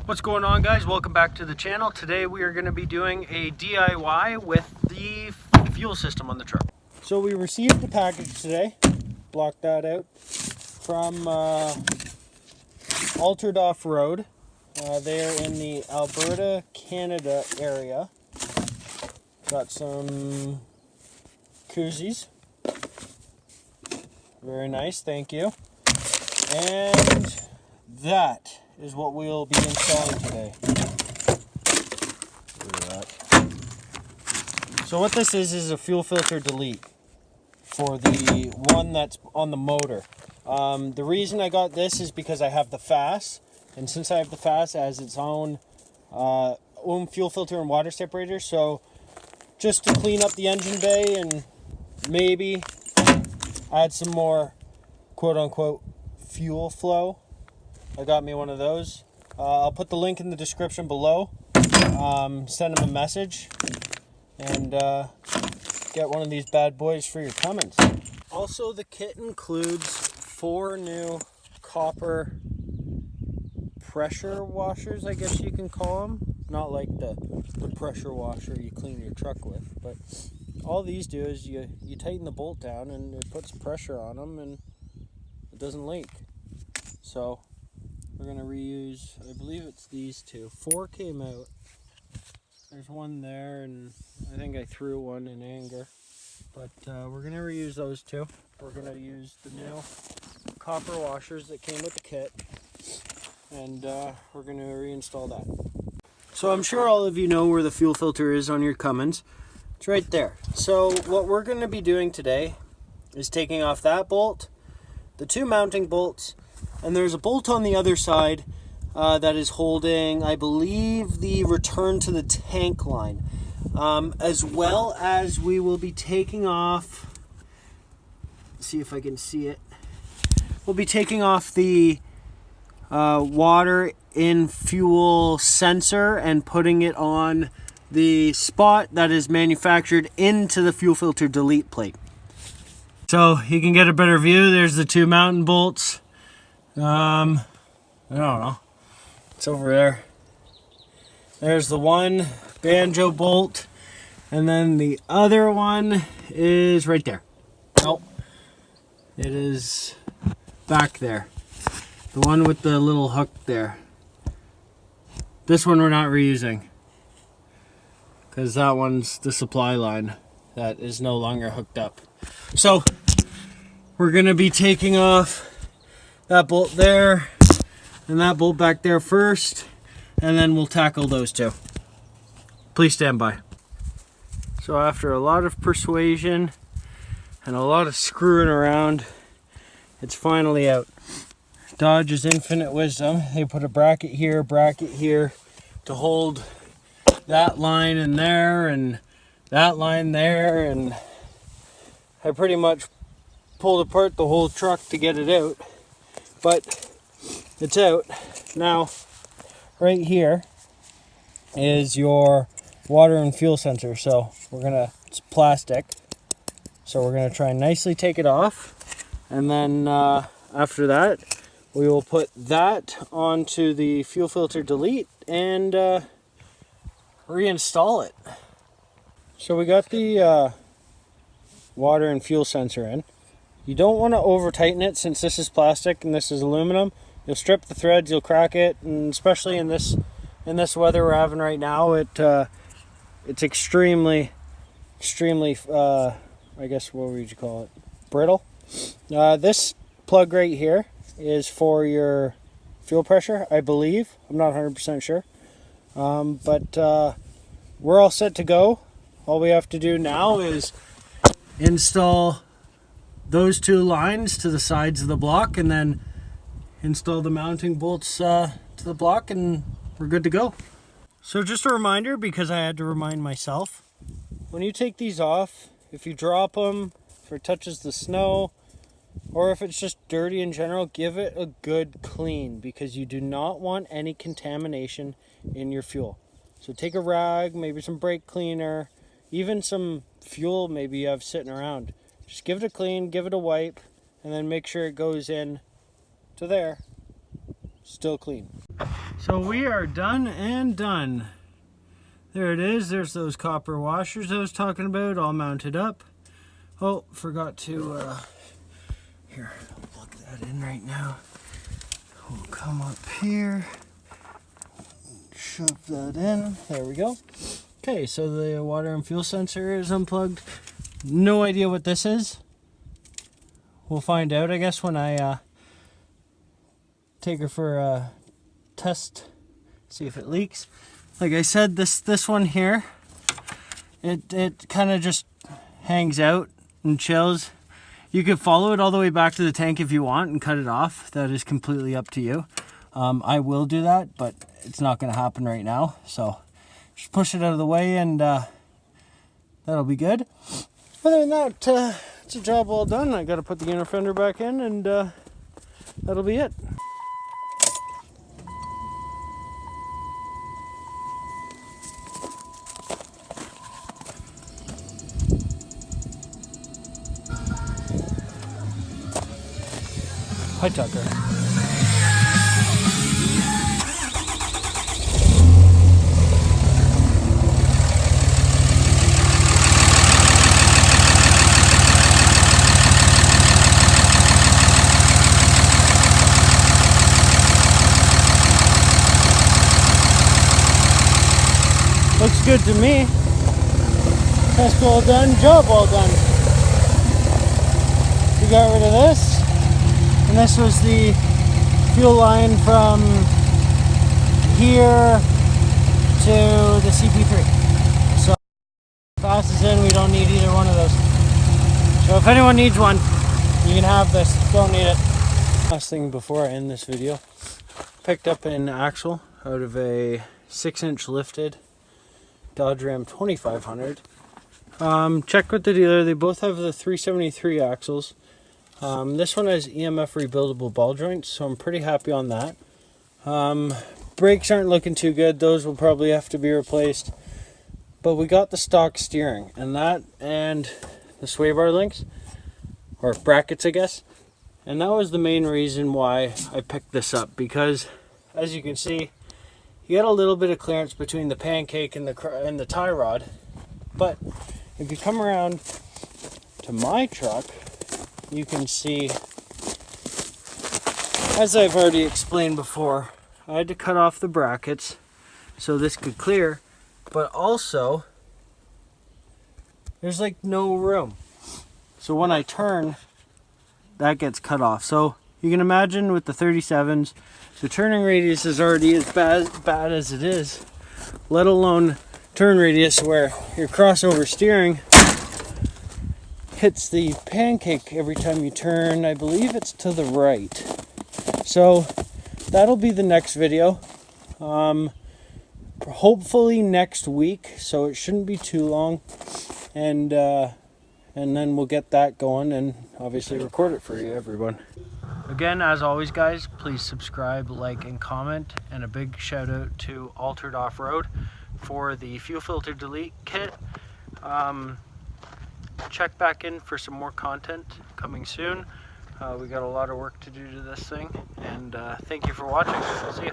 What's going on, guys? Welcome back to the channel. Today we are going to be doing a DIY with the fuel system on the truck. So we received the package today, block that out, from Altered Off-Road. They're in the Alberta, Canada area. Got some koozies. Very nice, thank you. And that is what we'll be installing today. Look at that. So what this is a fuel filter delete for the one that's on the motor. The reason I got this is because I have the FAS, and since I have the FAS, it has its own fuel filter and water separator. So just to clean up the engine bay and maybe add some more quote-unquote fuel flow, I got me one of those. I'll put the link in the description below. Send them a message and get one of these bad boys for your Cummins. Also, the kit includes 4 new copper pressure washers, I guess you can call them. Not like the pressure washer you clean your truck with, but all these do is you tighten the bolt down and it puts pressure on them and it doesn't leak. So we're going to reuse, I believe it's these 2. 4 came out. There's one there, and I think I threw one in anger. But we're going to reuse those 2. We're going to use the new copper washers that came with the kit, and we're going to reinstall that. So I'm sure all of you know where the fuel filter is on your Cummins. It's right there. So what we're going to be doing today is taking off that bolt, the 2 mounting bolts, and there's a bolt on the other side that is holding, I believe, the return to the tank line. As well as we will be taking off, see if I can see it. We'll be taking off the water in fuel sensor and putting it on the spot that is manufactured into the fuel filter delete plate. So you can get a better view. There's the 2 mounting bolts. I don't know. It's over there. There's the one banjo bolt, and then the other one is right there. Nope. It is back there. The one with the little hook there. This one we're not reusing, because that one's the supply line that is no longer hooked up. So we're going to be taking off that bolt there and that bolt back there first, and then we'll tackle those 2. Please stand by. So after a lot of persuasion and a lot of screwing around, it's finally out. Dodge's infinite wisdom. They put a bracket here to hold that line in there and that line there, and I pretty much pulled apart the whole truck to get it out. But it's out. Now, right here is your water and fuel sensor. So it's plastic. So we're gonna try and nicely take it off. And then after that, we will put that onto the fuel filter delete and reinstall it. So we got the water and fuel sensor in. You don't want to over tighten it, since this is plastic and this is aluminum. You'll strip the threads, you'll crack it, and especially in this weather we're having right now, it's extremely I guess, what would you call it, brittle. This plug right here is for your fuel pressure, I believe. I'm not 100% sure, but we're all set to go. All we have to do now is install those 2 lines to the sides of the block, and then install the mounting bolts to the block, and we're good to go. So just a reminder, because I had to remind myself, when you take these off, if you drop them, if it touches the snow, or if it's just dirty in general, give it a good clean, because you do not want any contamination in your fuel. So take a rag, maybe some brake cleaner, even some fuel maybe you have sitting around. Just give it a clean, give it a wipe, and then make sure it goes in to there. Still clean. So we are done and done. There it is. There's those copper washers I was talking about, all mounted up. Oh, forgot to, here, I'll plug that in right now. We'll come up here, shove that in. There we go. Okay, so the water and fuel sensor is unplugged. No idea what this is. We'll find out, I guess, when I take her for a test, see if it leaks. Like I said, this one here, it kind of just hangs out and chills. You could follow it all the way back to the tank if you want and cut it off. That is completely up to you. I will do that, but it's not going to happen right now. So just push it out of the way and that'll be good. Other than that, it's a job well done. I got to put the inner fender back in and that'll be it. Hi, Tucker. Looks good to me. Test well done, job well done. We got rid of this. And this was the fuel line from here to the CP3. So passes in, we don't need either one of those. So if anyone needs one, you can have this. Don't need it. Last thing before I end this video, picked up an axle out of a 6-inch lifted Dodge Ram 2500. Check with the dealer. They both have the 373 axles. This one has EMF rebuildable ball joints, so I'm pretty happy on that. Brakes aren't looking too good. Those will probably have to be replaced. But we got the stock steering, and the sway bar links, or brackets I guess. And that was the main reason why I picked this up, because as you can see, you get a little bit of clearance between the pancake and the tie rod. But if you come around to my truck, you can see, as I've already explained before, I had to cut off the brackets so this could clear, but also there's like no room. So when I turn, that gets cut off. So you can imagine with the 37s, the turning radius is already as bad as it is, let alone turn radius where your crossover steering hits the pancake every time you turn. I believe it's to the right. So that'll be the next video. Hopefully next week, so it shouldn't be too long. And then we'll get that going and obviously record it for you, everyone. Again, as always, guys, please subscribe, like, and comment. And a big shout out to Altered Off-Road for the fuel filter delete kit. Check back in for some more content coming soon. We got a lot of work to do to this thing, and thank you for watching. See ya.